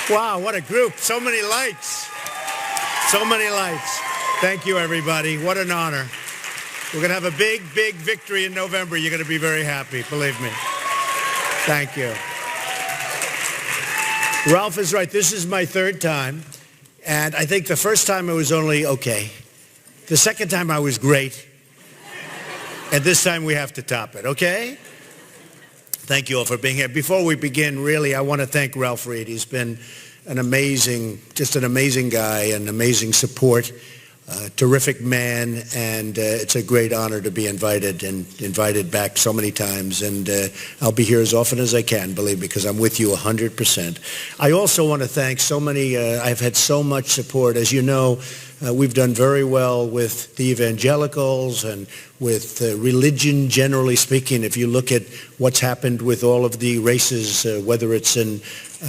Wow, what a group. So many lights. So many lights. Thank you, everybody. What an honor. We're going to have a big, big victory in November. You're going to be very happy, believe me. Thank you. Ralph is right. This is my third time. And I think the first time it was only okay. The second time I was great. And this time we have to top it, okay? Thank you all for being here. Before we begin, really, I want to thank Ralph Reed. He's been an amazing guy, an amazing support, terrific man, and it's a great honor to be invited back so many times. And I'll be here as often as I can, believe me, because I'm with you 100%. I also want to thank so many, I've had so much support. As you know, we've done very well with the evangelicals and with religion, generally speaking. If you look at what's happened with all of the races, whether it's in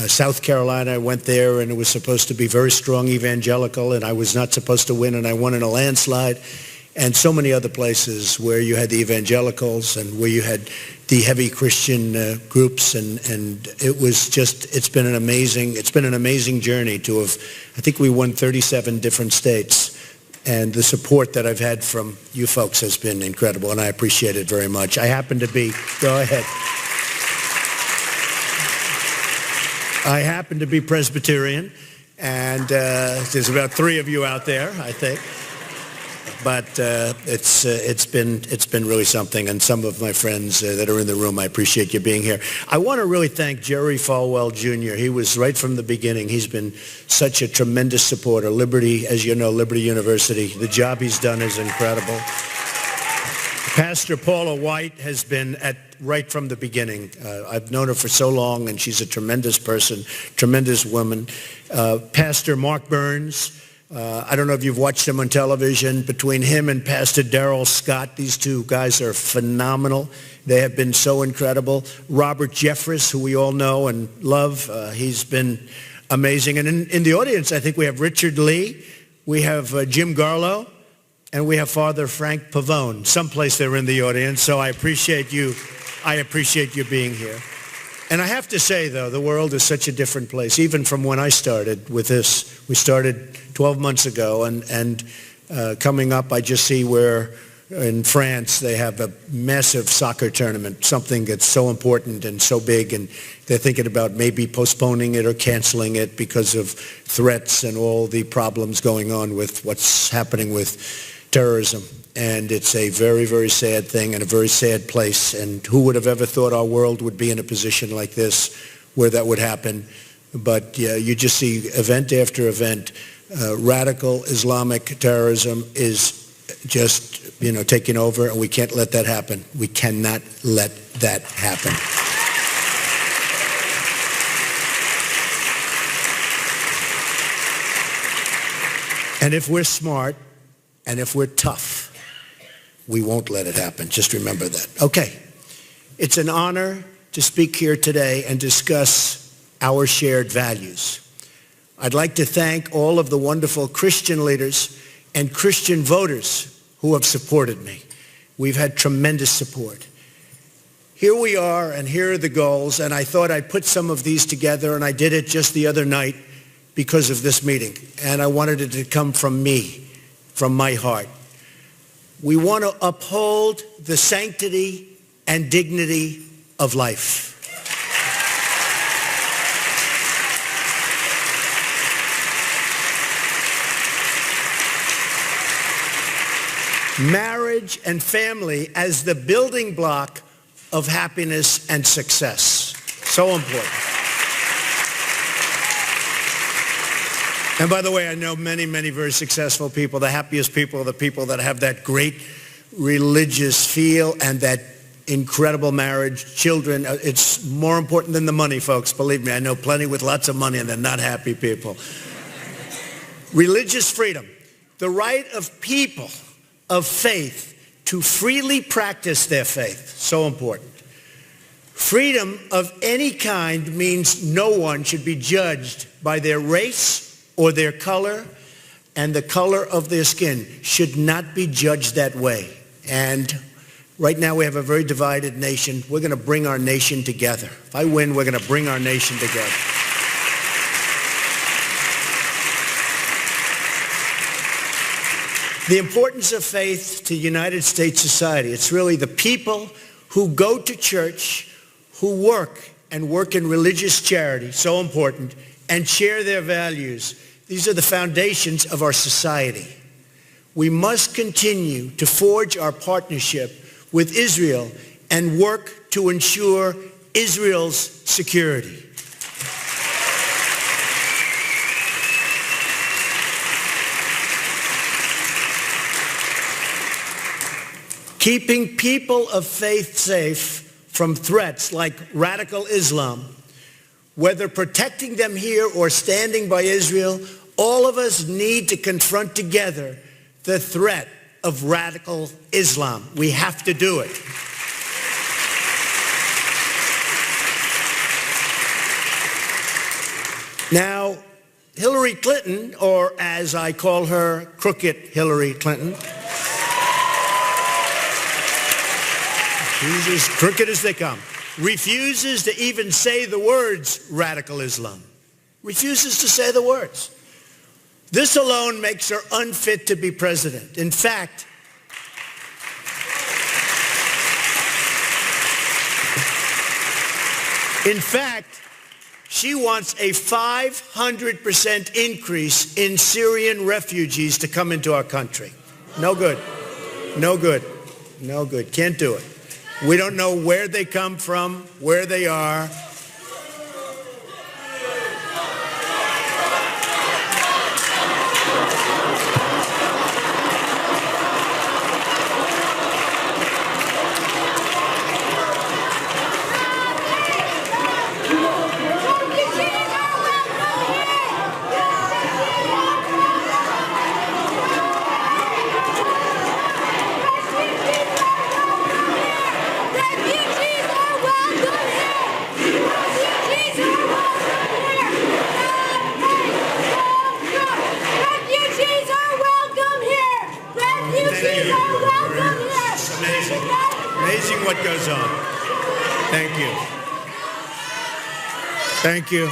South Carolina, I went there and it was supposed to be very strong evangelical, and I was not supposed to win, and I won in a landslide. And so many other places where you had the evangelicals and where you had the heavy Christian groups, and it was just, it's been an amazing journey to have, I think we won 37 different states, and the support that I've had from you folks has been incredible, and I appreciate it very much. I happen to be, go ahead. I happen to be Presbyterian, and there's about 3 of you out there, I think. But it's been really something, and some of my friends that are in the room, I appreciate you being here. I want to really thank Jerry Falwell Jr. He was right from the beginning. He's been such a tremendous supporter. Liberty, as you know, Liberty University, the job he's done is incredible. Pastor Paula White has been right from the beginning. I've known her for so long, and she's a tremendous person, tremendous woman. Pastor Mark Burns. I don't know if you've watched him on television. Between him and Pastor Darrell Scott, these two guys are phenomenal. They have been so incredible. Robert Jeffress, who we all know and love, he's been amazing. And in the audience, I think we have Richard Lee, we have Jim Garlow, and we have Father Frank Pavone. Someplace they're in the audience, so I appreciate you being here. And I have to say, though, the world is such a different place, even from when I started with this. We started 12 months ago, and coming up, I just see where in France they have a massive soccer tournament, something that's so important and so big, and they're thinking about maybe postponing it or canceling it because of threats and all the problems going on with what's happening with terrorism. And it's a very, very sad thing and a very sad place. And who would have ever thought our world would be in a position like this where that would happen? But yeah, you just see event after event. Radical Islamic terrorism is just, taking over, and we can't let that happen. We cannot let that happen. And if we're smart and if we're tough, we won't let it happen. Just remember that. Okay. It's an honor to speak here today and discuss our shared values. I'd like to thank all of the wonderful Christian leaders and Christian voters who have supported me. We've had tremendous support. Here we are, and here are the goals, and I thought I'd put some of these together, and I did it just the other night because of this meeting, and I wanted it to come from me, from my heart. We want to uphold the sanctity and dignity of life. Marriage and family as the building block of happiness and success. So important. And by the way, I know many, many very successful people. The happiest people are the people that have that great religious feel and that incredible marriage, children. It's more important than the money, folks. Believe me, I know plenty with lots of money and they're not happy people. Religious freedom, the right of people of faith to freely practice their faith. So important. Freedom of any kind means no one should be judged by their race or their color, and the color of their skin should not be judged that way. And right now we have a very divided nation. We're going to bring our nation together. If I win, we're going to bring our nation together. The importance of faith to United States society. It's really the people who go to church, who work in religious charity, so important, and share their values. These are the foundations of our society. We must continue to forge our partnership with Israel and work to ensure Israel's security. Keeping people of faith safe from threats like radical Islam, whether protecting them here or standing by Israel, all of us need to confront together the threat of radical Islam. We have to do it. Now, Hillary Clinton, or as I call her, Crooked Hillary Clinton, she's as crooked as they come, refuses to even say the words radical Islam. Refuses to say the words. This alone makes her unfit to be president. In fact, she wants a 500% increase in Syrian refugees to come into our country. No good. No good. No good. Can't do it. We don't know where they come from, where they are. What goes on. Thank you. Thank you.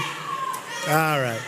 All right.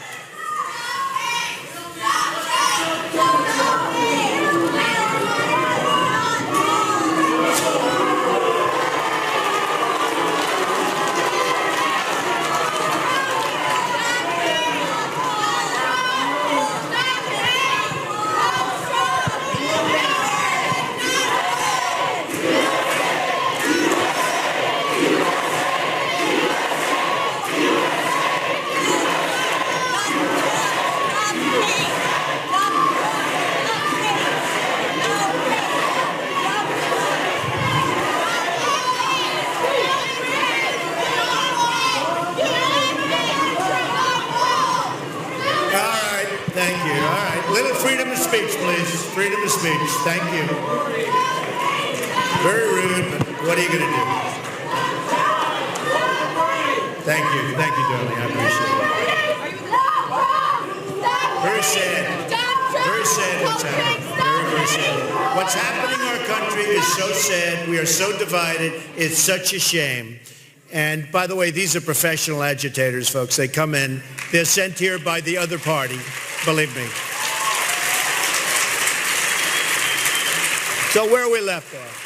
Thank you. All right. Little freedom of speech, please. Freedom of speech. Thank you. Very rude, but what are you going to do? Thank you. Thank you, darling. I appreciate it. Very sad. Very sad what's happening. Very, very sad. What's happening in our country is so sad. We are so divided. It's such a shame. And by the way, these are professional agitators, folks. They come in. They're sent here by the other party, believe me. So where we left off,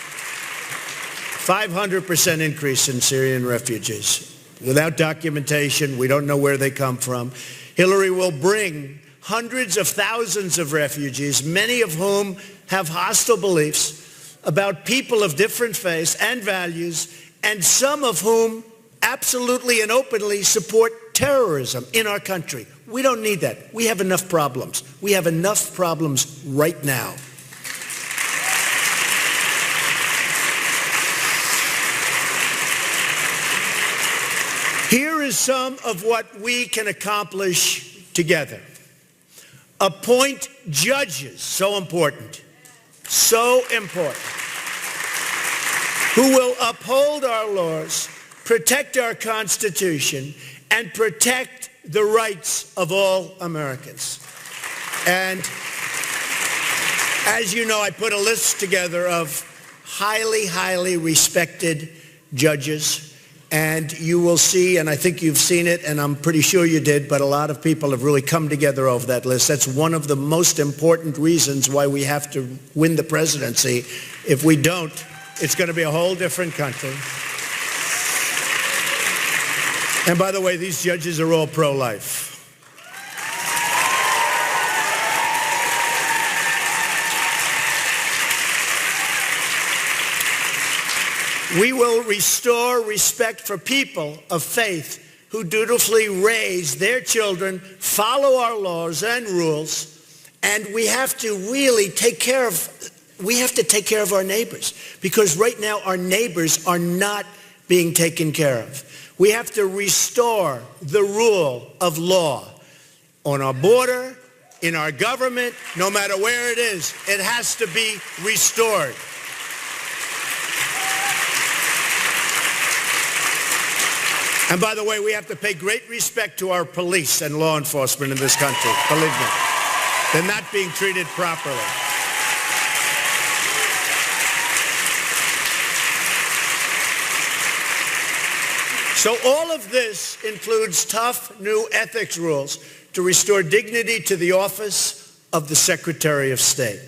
500% increase in Syrian refugees. Without documentation, we don't know where they come from. Hillary will bring hundreds of thousands of refugees, many of whom have hostile beliefs about people of different faiths and values, and some of whom absolutely and openly support terrorism in our country. We don't need that. We have enough problems. We have enough problems right now. Here is some of what we can accomplish together. Appoint judges, so important, who will uphold our laws, protect our Constitution, and protect the rights of all Americans. And as you know, I put a list together of highly, highly respected judges. And you will see, and I think you've seen it, and I'm pretty sure you did, but a lot of people have really come together over that list. That's one of the most important reasons why we have to win the presidency. If we don't, it's going to be a whole different country. And by the way, these judges are all pro-life. We will restore respect for people of faith who dutifully raise their children, follow our laws and rules, and we have to really take care of our neighbors, because right now our neighbors are not being taken care of. We have to restore the rule of law on our border, in our government, no matter where it is. It has to be restored. And by the way, we have to pay great respect to our police and law enforcement in this country. Believe me, they're not being treated properly. So all of this includes tough new ethics rules to restore dignity to the office of the Secretary of State,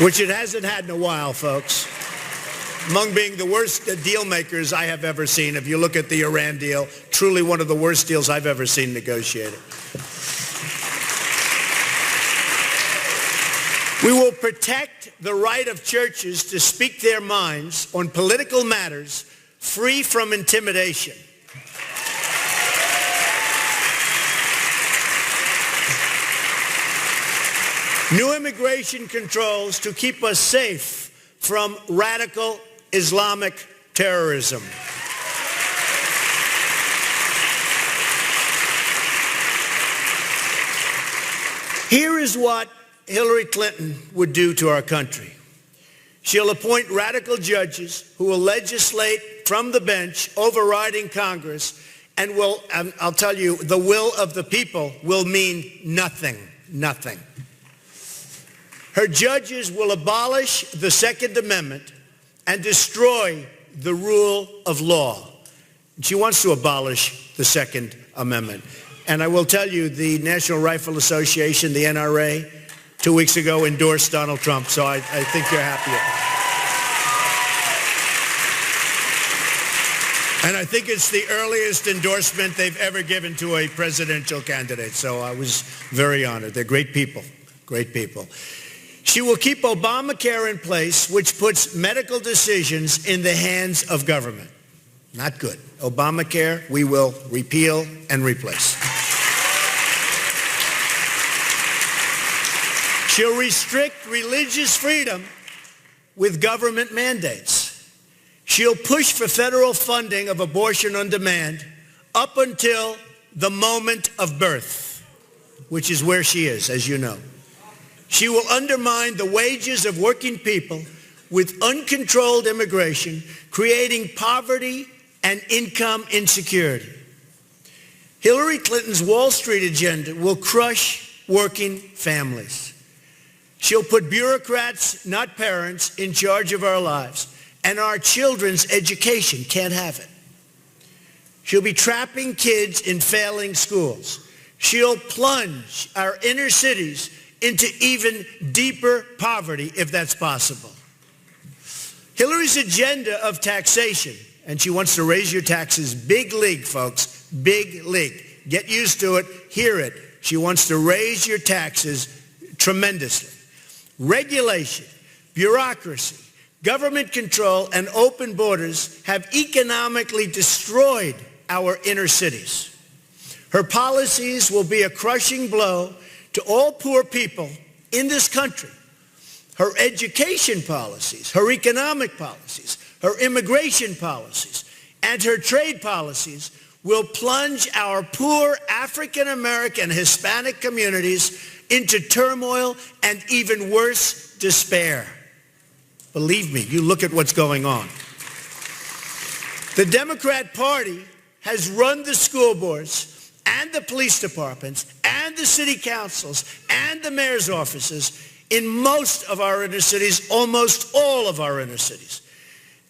which it hasn't had in a while, folks. Among being the worst deal makers I have ever seen. If you look at the Iran deal, truly one of the worst deals I've ever seen negotiated. We will protect the right of churches to speak their minds on political matters free from intimidation. New immigration controls to keep us safe from radical Islamic terrorism. Here is what Hillary Clinton would do to our country. She'll appoint radical judges who will legislate from the bench, overriding Congress, and will, I'll tell you, the will of the people will mean nothing, nothing. Her judges will abolish the Second Amendment and destroy the rule of law. She wants to abolish the Second Amendment. And I will tell you, the National Rifle Association, the NRA, 2 weeks ago endorsed Donald Trump, so I think you're happy. And I think it's the earliest endorsement they've ever given to a presidential candidate, so I was very honored. They're great people, great people. She will keep Obamacare in place, which puts medical decisions in the hands of government. Not good. Obamacare, we will repeal and replace. She'll restrict religious freedom with government mandates. She'll push for federal funding of abortion on demand up until the moment of birth, which is where she is, as you know. She will undermine the wages of working people with uncontrolled immigration, creating poverty and income insecurity. Hillary Clinton's Wall Street agenda will crush working families. She'll put bureaucrats, not parents, in charge of our lives, and our children's education can't have it. She'll be trapping kids in failing schools. She'll plunge our inner cities into even deeper poverty, if that's possible. Hillary's agenda of taxation, and she wants to raise your taxes, big league, folks, big league. Get used to it, hear it. She wants to raise your taxes tremendously. Regulation, bureaucracy, government control, and open borders have economically destroyed our inner cities. Her policies will be a crushing blow to all poor people in this country. Her education policies, her economic policies, her immigration policies, and her trade policies will plunge our poor African American, Hispanic communities into turmoil and even worse, despair. Believe me, you look at what's going on. The Democrat Party has run the school boards and the police departments and the city councils and the mayor's offices in most of our inner cities, almost all of our inner cities.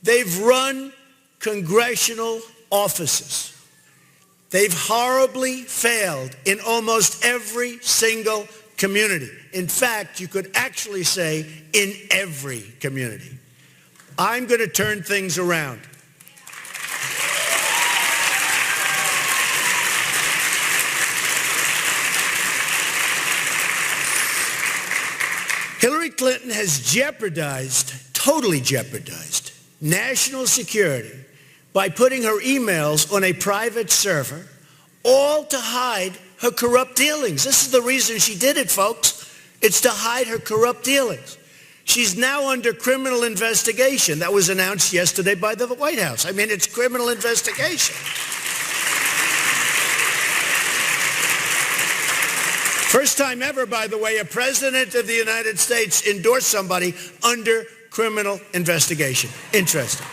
They've run congressional offices. They've horribly failed in almost every single community. In fact, you could actually say in every community. I'm going to turn things around. Hillary Clinton has totally jeopardized national security by putting her emails on a private server, all to hide her corrupt dealings. This is the reason she did it, folks. It's to hide her corrupt dealings. She's now under criminal investigation. That was announced yesterday by the White House. I mean, it's criminal investigation. First time ever, by the way, a president of the United States endorsed somebody under criminal investigation. Interesting.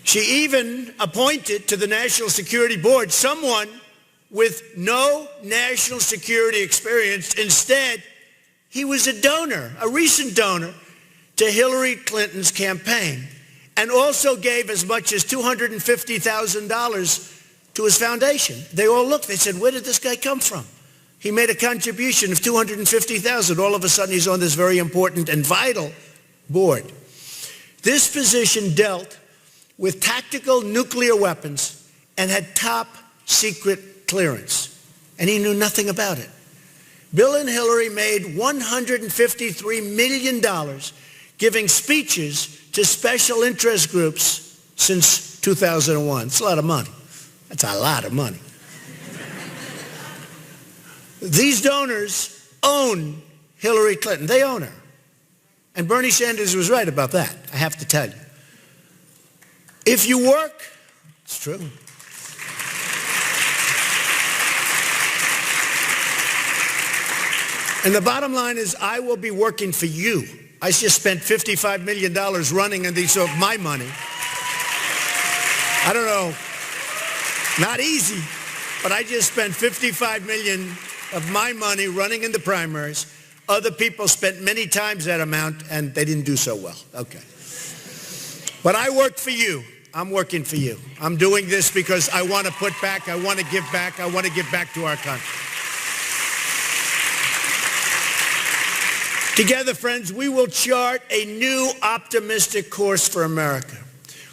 She even appointed to the National Security Board someone with no national security experience. Instead, he was a donor, a recent donor to Hillary Clinton's campaign, and also gave as much as $250,000 to his foundation. They all looked, they said, where did this guy come from? He made a contribution of $250,000. All of a sudden, he's on this very important and vital board. This position dealt with tactical nuclear weapons and had top secret clearance. And he knew nothing about it. Bill and Hillary made $153 million giving speeches to special interest groups since 2001. It's a lot of money. That's a lot of money. These donors own Hillary Clinton. They own her. And Bernie Sanders was right about that, I have to tell you. If you work, it's true. And the bottom line is, I will be working for you. I just spent $55 million running on these of my money. I don't know, not easy, but I just spent $55 million of my money running in the primaries. Other people spent many times that amount, and they didn't do so well. Okay. But I work for you. I'm working for you. I'm doing this because I want to put back, I want to give back, I want to give back to our country. Together, friends, we will chart a new optimistic course for America.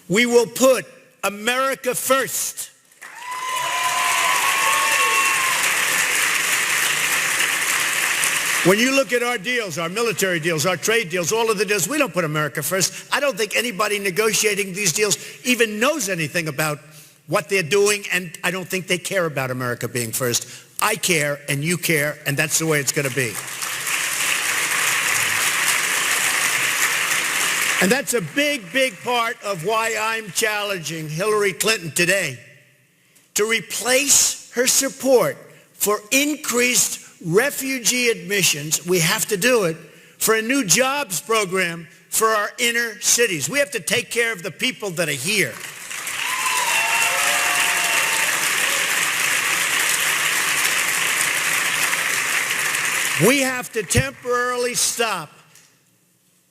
We will put America first. When you look at our deals, our military deals, our trade deals, all of the deals, we don't put America first. I don't think anybody negotiating these deals even knows anything about what they're doing, and I don't think they care about America being first. I care, and you care, and that's the way it's going to be. And that's a big, big part of why I'm challenging Hillary Clinton today to replace her support for increased refugee admissions. We have to do it for a new jobs program for our inner cities. We have to take care of the people that are here. We have to temporarily stop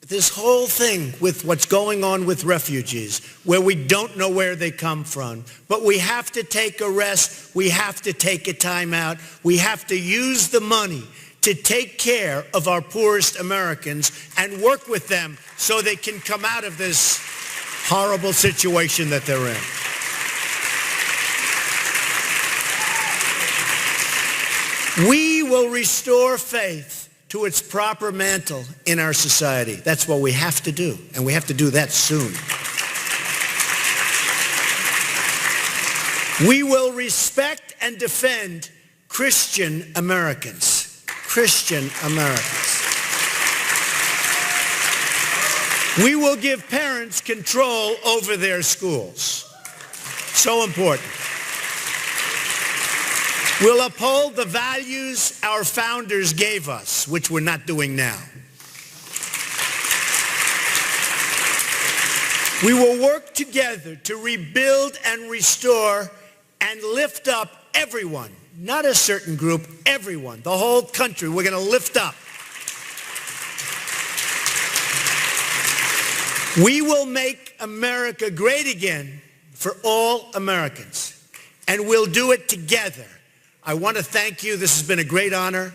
this whole thing with what's going on with refugees, where we don't know where they come from. But we have to take a rest. We have to take a time out. We have to use the money to take care of our poorest Americans and work with them so they can come out of this horrible situation that they're in. We will restore faith to its proper mantle in our society. That's what we have to do, and we have to do that soon. We will respect and defend Christian Americans. Christian Americans. We will give parents control over their schools. So important. We'll uphold the values our founders gave us, which we're not doing now. We will work together to rebuild and restore and lift up everyone, not a certain group, everyone, the whole country. We're going to lift up. We will make America great again for all Americans, and we'll do it together. I want to thank you. This has been a great honor.